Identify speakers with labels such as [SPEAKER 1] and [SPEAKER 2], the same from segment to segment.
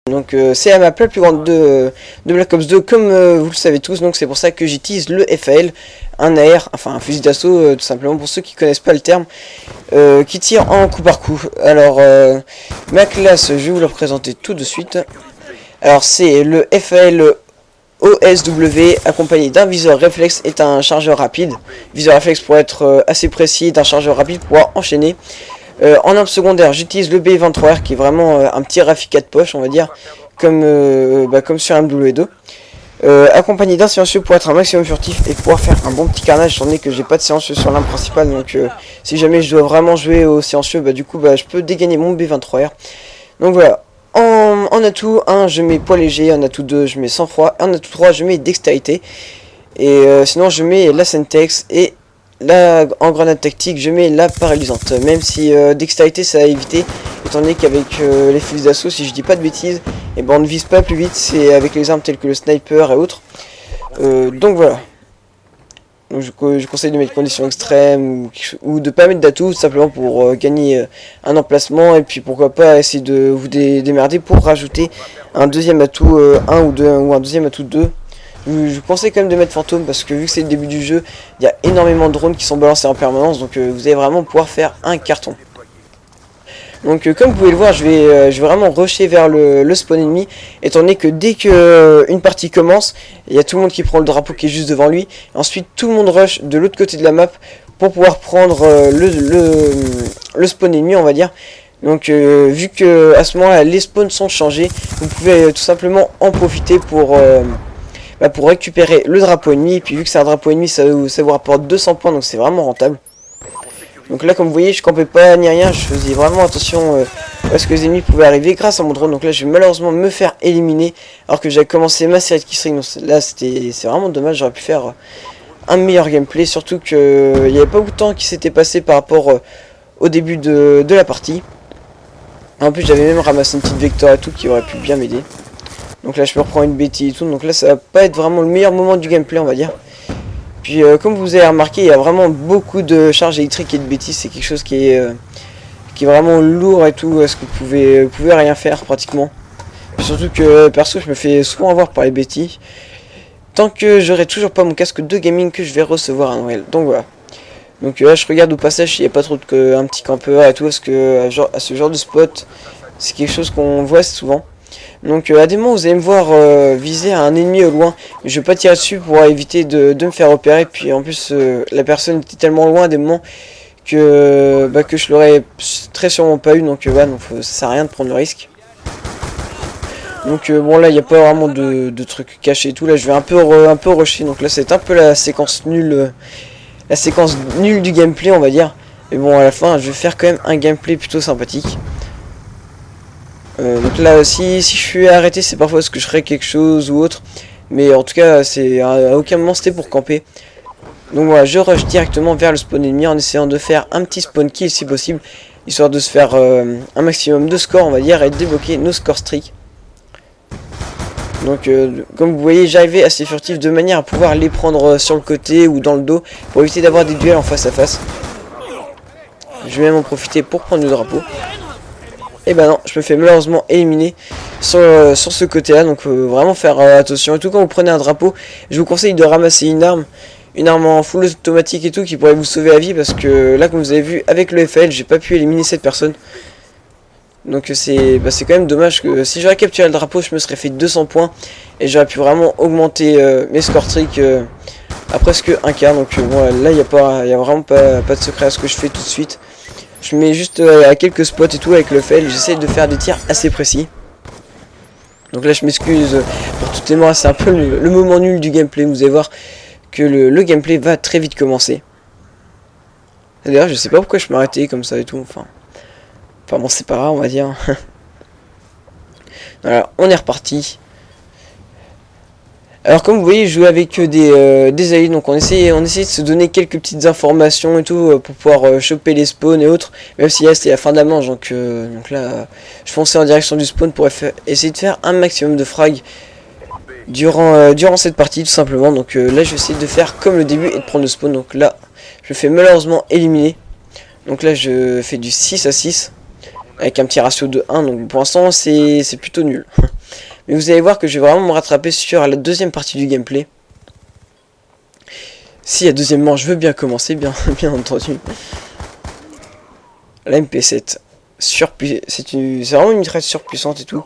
[SPEAKER 1] Donc c'est la map la plus grande de Black Ops 2 comme vous le savez tous, donc c'est pour ça que j'utilise le FAL, un AR, enfin un fusil d'assaut tout simplement pour ceux qui connaissent pas le terme, qui tire en coup par coup. Alors ma classe, je vais vous la présenter tout de suite. Alors c'est le FAL OSW accompagné d'un viseur réflexe et un chargeur rapide. Viseur réflexe pour être assez précis, d'un chargeur rapide pour pouvoir enchaîner. En arme secondaire, j'utilise le B23R qui est vraiment un petit Rafika de poche, on va dire, comme sur MW2. Accompagné d'un silencieux pour être un maximum furtif et pouvoir faire un bon petit carnage, étant donné que j'ai pas de silencieux sur l'arme principale. Donc si jamais je dois vraiment jouer au silencieux, du coup je peux dégainer mon B23R. Donc voilà. En atout 1, je mets poids léger, en atout 2, je mets sang-froid, en atout 3, je mets dextérité. Et sinon je mets la Sentex et là, en grenade tactique, je mets la paralysante. Même si dextérité, ça a évité, étant donné qu'avec les fusils d'assaut, si je dis pas de bêtises, et on ne vise pas plus vite, c'est avec les armes telles que le sniper et autres. Donc voilà. Donc, je conseille de mettre conditions extrêmes ou de pas mettre d'atout, simplement pour gagner un emplacement. Et puis pourquoi pas essayer de vous démerder pour rajouter un deuxième atout 1 ou 2 ou un deuxième atout 2. Je vous conseille quand même de mettre fantôme parce que vu que c'est le début du jeu, il y a énormément de drones qui sont balancés en permanence, donc vous allez vraiment pouvoir faire un carton. Donc comme vous pouvez le voir, je vais vraiment rusher vers le spawn ennemi, étant donné que dès que une partie commence, il y a tout le monde qui prend le drapeau qui est juste devant lui. Ensuite tout le monde rush de l'autre côté de la map pour pouvoir prendre le spawn ennemi, on va dire. Donc vu que à ce moment-là les spawns sont changés, vous pouvez tout simplement en profiter pour récupérer le drapeau ennemi. Et puis vu que c'est un drapeau ennemi, ça vous rapporte 200 points, donc c'est vraiment rentable. Donc là comme vous voyez, je campais pas ni rien, je faisais vraiment attention à ce que les ennemis pouvaient arriver grâce à mon drone. Donc là je vais malheureusement me faire éliminer alors que j'avais commencé ma série de killstreak. Donc là c'est vraiment dommage, j'aurais pu faire un meilleur gameplay. Surtout que il n'y avait pas beaucoup de temps qui s'était passé par rapport au début de la partie. En plus j'avais même ramassé une petite vector et tout qui aurait pu bien m'aider. Donc là je me reprends une bêtise et tout, donc là ça va pas être vraiment le meilleur moment du gameplay, on va dire. Puis comme vous avez remarqué, il y a vraiment beaucoup de charges électriques et de bêtises, c'est quelque chose qui est vraiment lourd et tout, parce que vous pouvez rien faire pratiquement. Puis surtout que perso je me fais souvent avoir par les bêtises, tant que j'aurai toujours pas mon casque de gaming que je vais recevoir à Noël, donc voilà. Donc là je regarde au passage s'il n'y a pas trop un petit campeur et tout, parce que à ce genre de spot, c'est quelque chose qu'on voit souvent. Donc à des moments vous allez me voir viser un ennemi au loin, mais je vais pas tirer dessus pour éviter de me faire repérer. Puis en plus la personne était tellement loin à des moments que je l'aurais très sûrement pas eu. Donc donc ça sert à rien de prendre le risque. Donc bon là il n'y a pas vraiment de trucs cachés et tout. Là je vais un peu rusher. Donc là c'est un peu la séquence nulle du gameplay, on va dire. Mais bon à la fin je vais faire quand même un gameplay plutôt sympathique. Donc là si je suis arrêté, c'est parfois parce que je ferai quelque chose ou autre, mais en tout cas c'est à aucun moment c'était pour camper. Donc voilà, je rush directement vers le spawn ennemi en essayant de faire un petit spawn kill si possible, histoire de se faire un maximum de score, on va dire, et de débloquer nos score streaks. Donc comme vous voyez, j'arrivais assez furtif de manière à pouvoir les prendre sur le côté ou dans le dos pour éviter d'avoir des duels en face à face. Je vais même en profiter pour prendre le drapeau. Et non, je me fais malheureusement éliminer sur ce côté là, donc vraiment faire attention. Et tout, quand vous prenez un drapeau, je vous conseille de ramasser une arme en full automatique et tout, qui pourrait vous sauver la vie, parce que là comme vous avez vu avec le FL, j'ai pas pu éliminer cette personne. Donc c'est quand même dommage, que si j'aurais capturé le drapeau, je me serais fait 200 points et j'aurais pu vraiment augmenter mes score streaks à presque un quart. Donc bon, là il y a vraiment pas de secret à ce que je fais tout de suite. Je mets juste à quelques spots et tout avec le FL, j'essaie de faire des tirs assez précis. Donc là je m'excuse pour toutes les morts, c'est un peu le moment nul du gameplay. Vous allez voir que le gameplay va très vite commencer. D'ailleurs je sais pas pourquoi je m'arrêtais comme ça et tout, enfin bon c'est pas grave on va dire. Voilà, on est reparti. Alors comme vous voyez, je joue avec des alliés, donc on essaie de se donner quelques petites informations et tout pour pouvoir choper les spawns et autres. Même si là c'était la fin de la manche, donc là je fonçais en direction du spawn pour essayer de faire un maximum de frags durant cette partie tout simplement. Donc là je vais essayer de faire comme le début et de prendre le spawn. Donc là je fais malheureusement éliminer. Donc là je fais du 6 à 6 avec un petit ratio de 1, donc pour l'instant c'est plutôt nul. Mais vous allez voir que je vais vraiment me rattraper sur la deuxième partie du gameplay. Si la deuxième manche, je veux bien commencer, bien entendu. La MP7, c'est vraiment une mitraille surpuissante et tout.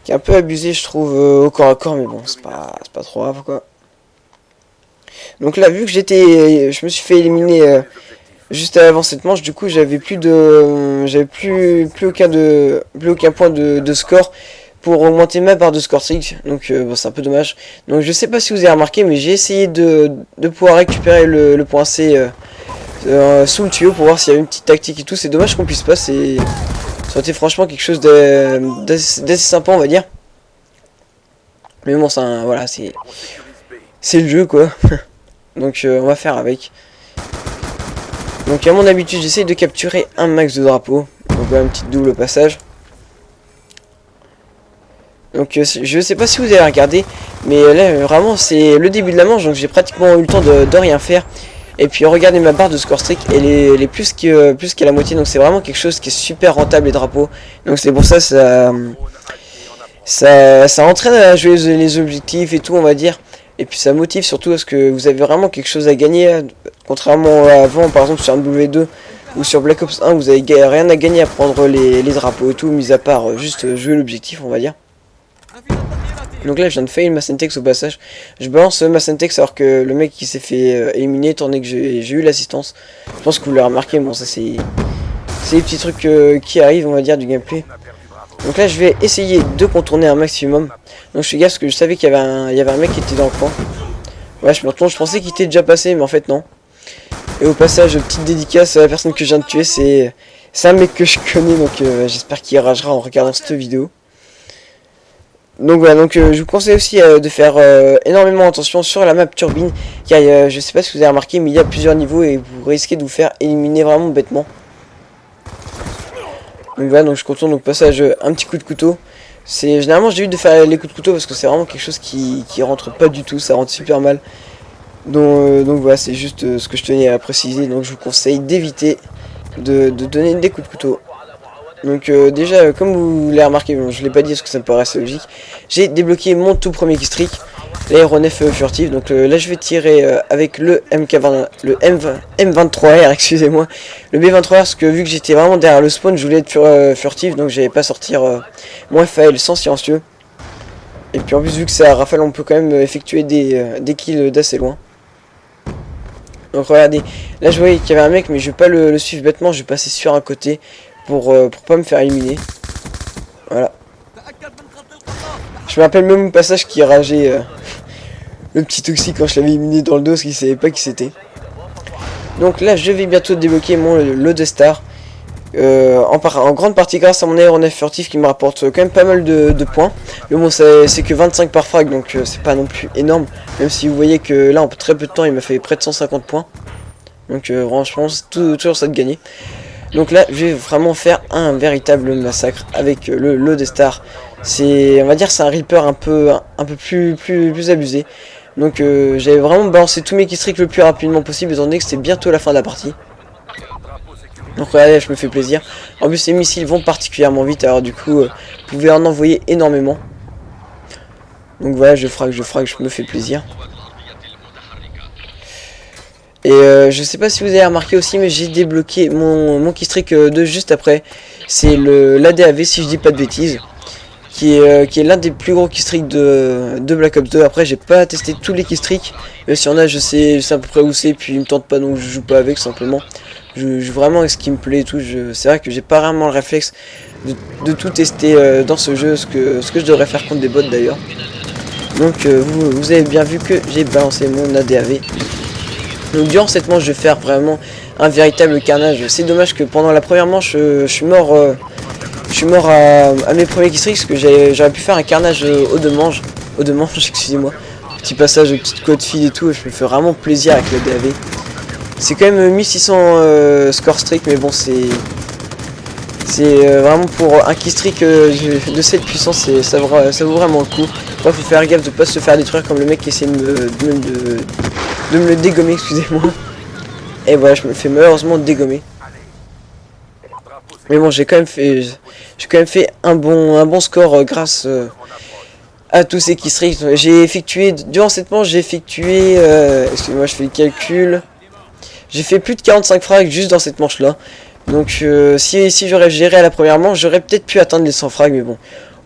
[SPEAKER 1] Qui est un peu abusée, je trouve, au corps à corps, mais bon, c'est pas trop grave, quoi. Donc là, vu que je me suis fait éliminer juste avant cette manche, du coup, j'avais plus aucun point de score pour augmenter ma barre de score streak, donc bon, c'est un peu dommage. Donc je sais pas si vous avez remarqué, mais j'ai essayé de pouvoir récupérer le point C sous le tuyau pour voir s'il y a une petite tactique et tout. C'est dommage qu'on puisse pas, ça aurait été franchement quelque chose d'assez sympa, on va dire. Mais bon, voilà, c'est le jeu, quoi. Donc on va faire avec. Donc à mon habitude, j'essaye de capturer un max de drapeaux. Donc voilà, un petit double passage. Donc je sais pas si vous avez regardé, mais là vraiment c'est le début de la manche, donc j'ai pratiquement eu le temps de rien faire. Et puis regardez ma barre de score streak, elle est plus qu'à la moitié, donc c'est vraiment quelque chose qui est super rentable les drapeaux. Donc c'est pour ça ça entraîne à jouer les objectifs et tout, on va dire. Et puis ça motive surtout parce que vous avez vraiment quelque chose à gagner, contrairement à avant, par exemple sur un W2 ou sur Black Ops 1, vous avez rien à gagner à prendre les drapeaux et tout, mis à part juste jouer l'objectif, on va dire. Donc là je viens de fail ma Sentex au passage. Je balance ma Sentex alors que le mec qui s'est fait éliminer, étant donné que j'ai eu l'assistance. Je pense que vous l'avez remarqué, bon ça c'est les petits trucs qui arrivent, on va dire, du gameplay. Donc là je vais essayer de contourner un maximum. Donc je fais gaffe parce que je savais qu'il y avait un mec qui était dans le coin. Ouais, je me retourne, je pensais qu'il était déjà passé, mais en fait non. Et au passage, petite dédicace à la personne que je viens de tuer, c'est un mec que je connais, donc j'espère qu'il ragera en regardant cette vidéo. Donc voilà, donc je vous conseille aussi de faire énormément attention sur la map turbine, car je sais pas si vous avez remarqué, mais il y a plusieurs niveaux et vous risquez de vous faire éliminer vraiment bêtement. Donc voilà, donc je contourne, donc passage un petit coup de couteau. Généralement j'ai eu de faire les coups de couteau parce que c'est vraiment quelque chose qui rentre pas du tout, ça rentre super mal. Donc voilà, c'est juste ce que je tenais à préciser, donc je vous conseille d'éviter de donner des coups de couteau. Donc déjà, comme vous l'avez remarqué, bon, je l'ai pas dit parce que ça me paraissait logique, j'ai débloqué mon tout premier killstreak, l'aéronef furtif. Donc là je vais tirer avec le M23R, excusez-moi, le B23R, parce que vu que j'étais vraiment derrière le spawn, je voulais être furtif, donc j'avais pas sortir mon FAL sans silencieux. Et puis en plus, vu que c'est à rafale, on peut quand même effectuer des kills d'assez loin. Donc regardez, là je voyais qu'il y avait un mec, mais je vais pas le suivre bêtement, je vais passer sur un côté pour pas me faire éliminer. Voilà. Je me rappelle même au passage qui rageait le petit toxique quand je l'avais éliminé dans le dos parce qu'il savait pas qui c'était. Donc là je vais bientôt débloquer mon Lodestar. En grande partie grâce à mon aéronef furtif qui me rapporte quand même pas mal de points. Mais bon, c'est que 25 par frag, donc c'est pas non plus énorme. Même si vous voyez que là en très peu de temps il m'a fait près de 150 points. Donc franchement c'est toujours ça de gagner. Donc là je vais vraiment faire un véritable massacre avec le Lodestar. On va dire c'est un Reaper un peu plus abusé. Donc j'avais vraiment balancé tous mes killstreaks le plus rapidement possible étant donné que c'était bientôt la fin de la partie. Donc regardez, je me fais plaisir. En plus les missiles vont particulièrement vite, alors du coup vous pouvez en envoyer énormément. Donc voilà, je frag, je me fais plaisir. Et je sais pas si vous avez remarqué aussi, mais j'ai débloqué mon killstreak de juste après. C'est l'ADAV, si je dis pas de bêtises, qui est l'un des plus gros killstreaks de Black Ops 2. Après j'ai pas testé tous les killstreaks, mais si y en a je sais à peu près où c'est, puis il me tente pas donc je joue pas avec simplement. Je joue vraiment avec ce qui me plaît et tout. C'est vrai que j'ai pas vraiment le réflexe de tout tester dans ce jeu, ce que je devrais faire contre des bots d'ailleurs. Donc vous avez bien vu que j'ai balancé mon ADAV. Donc durant cette manche je vais faire vraiment un véritable carnage. C'est dommage que pendant la première manche je suis mort à mes premiers killstreaks parce que j'aurais pu faire un carnage aux deux manches. au demanche, excusez-moi. Petit passage de petites côtes fil et tout, je me fais vraiment plaisir avec le DAV. C'est quand même 1600 score streak, mais bon, c'est vraiment pour un key streak de cette puissance, ça vaut vraiment le coup. Après, faut faire gaffe de pas se faire détruire comme le mec qui essaie de me le dégommer, excusez-moi. Et voilà, je me fais malheureusement dégommer. Mais bon, j'ai quand même fait un bon score grâce à tous ces key streaks. J'ai effectué, durant cette manche, excusez-moi, je fais le calcul. J'ai fait plus de 45 frags juste dans cette manche-là. Donc si j'aurais géré à la première manche, j'aurais peut-être pu atteindre les 100 frags, mais bon,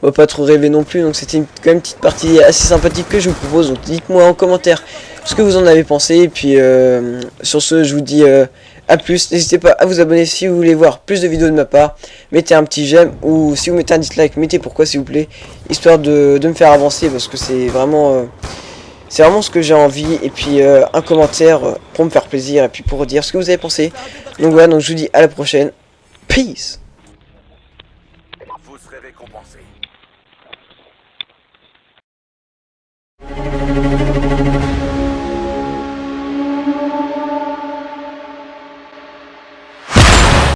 [SPEAKER 1] on va pas trop rêver non plus. Donc c'était quand même une petite partie assez sympathique que je vous propose. Donc dites-moi en commentaire ce que vous en avez pensé. Et puis sur ce, je vous dis à plus. N'hésitez pas à vous abonner si vous voulez voir plus de vidéos de ma part. Mettez un petit j'aime, ou si vous mettez un dislike, mettez pourquoi s'il vous plaît, histoire de me faire avancer, parce que c'est vraiment ce que j'ai envie. Et puis un commentaire pour me faire plaisir et puis pour dire ce que vous avez pensé. Donc voilà, donc je vous dis à la prochaine. Peace.
[SPEAKER 2] Vous serez récompensé.